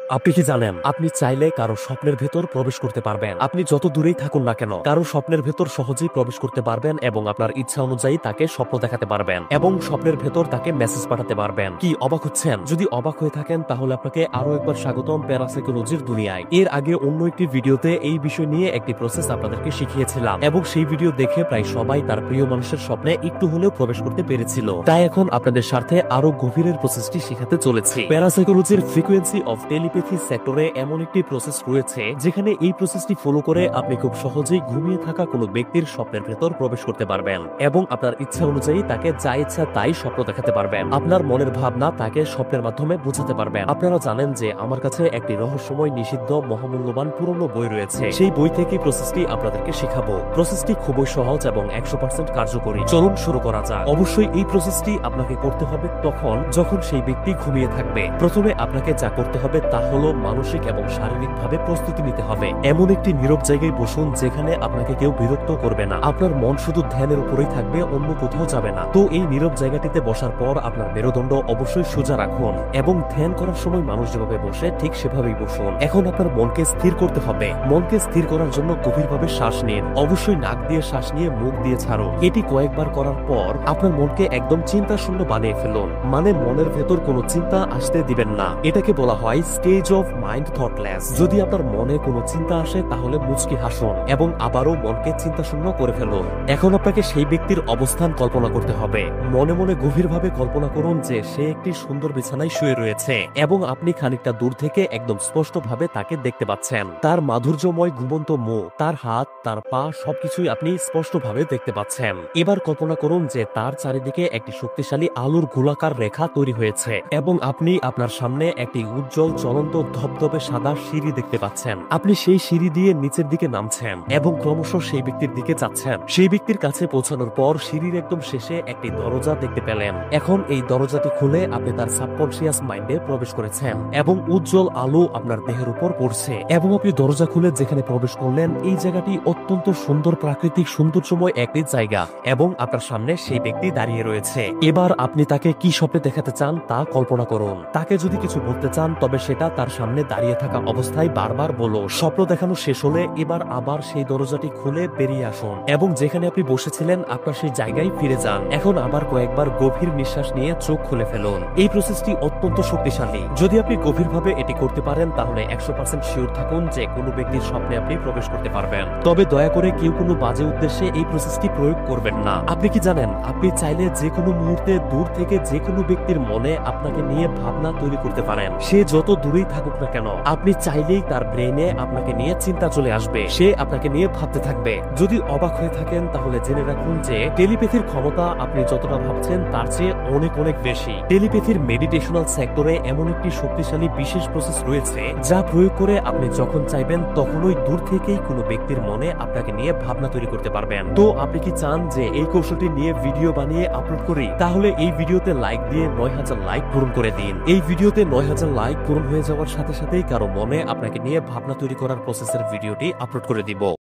আপনি কি জানেন আপনি চাইলে কারো স্বপ্নের ভেতর প্রবেশ করতে পারবেন। আপনি যত দূরেই থাকুন না কেন কারো স্বপ্নের ভেতর সহজেই প্রবেশ করতে পারবেন এবং আপনার ইচ্ছা অনুযায়ী তাকে স্বপ্ন দেখাতে পারবেন এবং স্বপ্নের ভেতর তাকে মেসেজ পাঠাতে পারবেন। কি অবাক হচ্ছেন? যদি অবাক হয়ে থাকেন তাহলে আপনাকে আরো একবার স্বাগতম প্যারাসাইকোলজির দুনিয়ায়। এর আগে অন্য একটি ভিডিওতে এই বিষয় নিয়ে একটি প্রসেস আপনাদেরকে শিখিয়েছিলাম এবং সেই ভিডিও দেখে প্রায় সবাই তার প্রিয় মানুষের স্বপ্নে একটু হলেও প্রবেশ করতে পেরেছিল। তাই এখন আপনাদের স্বার্থে আরো গভীরের প্রসেসটি শেখাতে চলেছি। প্যারাসাইকোলজির ফ্রিকোয়েন্সি অফ টেলিপ্যাথি সেক্টরে এমন একটি প্রসেস রয়েছে যেখানে এই প্রসেসটি ফলো করে আপনি খুব সহজেই ঘুমিয়ে থাকা কোনো ব্যক্তির স্বপ্নের ভেতর প্রবেশ করতে পারবেন এবং আপনার ইচ্ছা অনুযায়ী তাকে যা ইচ্ছা তাই স্বপ্ন দেখাতে পারবেন। আপনার মনের ভাবনা তাকে স্বপ্নের মাধ্যমে বোঝাতে পারবেন। আপনারা জানেন যে আমার কাছে একটি রহস্যময় নিষিদ্ধ মহামূল্যবান পুরনো বই রয়েছে। সেই বই থেকে প্রসেসটি আপনাদেরকে শেখাবো। প্রসেসটি খুবই সহজ এবং 100% কার্যকরী। চলুন শুরু করা যাক। অবশ্যই এই প্রসেসটি আপনাকে করতে হবে তখন যখন সেই ব্যক্তি ঘুমিয়ে থাকবে। প্রথমে আপনাকে যা করতে হবে তা হলো মানসিক এবং শারীরিকভাবে প্রস্তুতি নিতে হবে। এমন একটি নীরব জায়গায় বসুন যেখানে আপনাকে কেউ বিরক্ত করবে না। আপনার মন শুধু ধ্যানের উপরেই থাকবে, অন্য কোথাও যাবে না। তো এই নীরব জায়গাটিতে বসার পর আপনার মেরুদণ্ড অবশ্যই সোজা রাখুন এবং ধ্যান করার সময় মানুষ যেভাবে বসে ঠিক সেভাবেই বসুন। এখন আপনার মনকে স্থির করতে হবে। মনকে স্থির করার জন্য গভীরভাবে শ্বাস নিন। অবশ্যই নাক দিয়ে শ্বাস নিয়ে মুখ দিয়ে ছাড়ুন। এটি কয়েকবার করার পর আপনার মনকে একদম চিন্তা শূন্য বানিয়ে ফেলুন। মানে মনের ভেতর কোনো চিন্তা আসতে দিবেন না। এটাকে বলা হয় স্টেজ অফ মাইন্ড থটলেস। যদি আপনার মনে কোনো চিন্তা আসে তাহলে মুচকি হাসুন এবং আবারও মনকে চিন্তা শূন্য করে ফেলুন। এখন আপনাকে সেই ব্যক্তির অবস্থান কল্পনা করতে হবে। মনে মনে গভীরভাবে কল্পনা করুন যে সে একটি সুন্দর বিছানায় শুয়ে রয়েছে এবং আপনি খানিকটা দূর থেকে একদম স্পষ্টভাবে তাকে দেখতে পাচ্ছেন। তার মাধুর্যময় ঘুমন্ত মুখ, তার হাত, তার পা সবকিছুই আপনি স্পষ্টভাবে দেখতে পাচ্ছেন। এবার কল্পনা করুন যে তার চারিদিকে একটি শক্তিশালী আলোর গোলাকার রেখা তৈরি হয়েছে এবং আপনি আপনার সামনে একটি উজ্জ্বল চলন্ত ধবধবে সাদা সিঁড়ি দেখতে পাচ্ছেন। আপনি সেই সিঁড়ি দিয়ে নিচের দিকে নামছেন এবং ক্রমশ সেই ব্যক্তির দিকে যাচ্ছেন। সেই ব্যক্তির কাছে পৌঁছানোর পর সিঁড়ির একদম শেষে একটি দরজা দেখতে পেলেন। এখন এই দরজাটি খুলে আপনি তার সাবকনশিয়াস মাইন্ডে প্রবেশ করেছেন এবং উজ্জ্বল আলো আপনার দেহের উপর পড়ছে এবং আপনি দরজা খুলে যেখানে প্রবেশ করলেন এই জায়গাটি অত্যন্ত সুন্দর প্রাকৃতিক সৌন্দর্যময় একটি জায়গা এবং আপনার সামনে সেই ব্যক্তি দাঁড়িয়ে রয়েছে। এবার আপনি তাকে কি স্বপ্নে দেখাতে চান তা কল্পনা করুন। তাকে যদি কিছু বলতে চান তবে সেটা তার সামনে দাঁড়িয়ে থাকা অবস্থায় বারবার বলো। স্বপ্ন দেখানো শেষ হলে এবার আবার সেই দরজাটি খুলে বেরিয়ে আসুন এবং যেখানে আপনি বসেছিলেন আপনার সেই জায়গায় ফিরে যান। এখন আবার কয়েকবার গভীর নিঃশ্বাস নিয়ে চোখ খুলে ফেলুন। এই প্রসেসটি অত্যন্ত শক্তিশালী। যদি আপনি গভীরভাবে এটি করতে পারেন তাহলে 100% শিওর থাকুন যে কোনো ব্যক্তির স্বপ্নে আপনি প্রবেশ করতে পারবেন। তবে দয়া করে কেউ কোনো বাজে উদ্দেশ্যে এই প্রসেসটি প্রয়োগ করবেন না। আপনি কি জানেন আপনি চাইলে যে কোনো মুহূর্তে দূর থেকে যে কোনো ব্যক্তির মনে আপনাকে নিয়ে ভাবনা তৈরি করতে পারেন। সে যত দূরেই থাকুক না কেন আপনি চাইলেই তার ব্রেনে আপনাকে নিয়ে চিন্তা চলে আসবে। সে আপনাকে নিয়ে ভাবতে থাকবে। যদি অবাক হয়ে থাকেন তাহলে জেনে রাখুন যে টেলিপ্যাথির ক্ষমতা আপনি যতটা ভাবছেন তার চেয়ে অনেক অনেক বেশি। টেলিপ্যাথির মেডিটেশনাল সেক্টরে এমন একটি শক্তিশালী বিশেষ প্রসেস রয়েছে যা প্রয়োগ করে আপনি যখন চাইবেন তখনই দূর থেকেই কোনো ব্যক্তির মনে আপনাকে নিয়ে ভাবনা তৈরি করতে পারবেন। তো আপনি কি চান যে এই কৌশলটি নিয়ে ভিডিও বানিয়ে আপলোড করি? তাহলে এই ভিডিওতে লাইক দিয়ে 9000 লাইক পূরণ করে দিন। এই ভিডিওতে 9000 লাইক পূরণ হয়ে যাওয়ার সাথে সাথেই কারো মনে আপনাকে নিয়ে ভাবনা তৈরি করার প্রসেসের ভিডিওটি আপলোড করে দিব।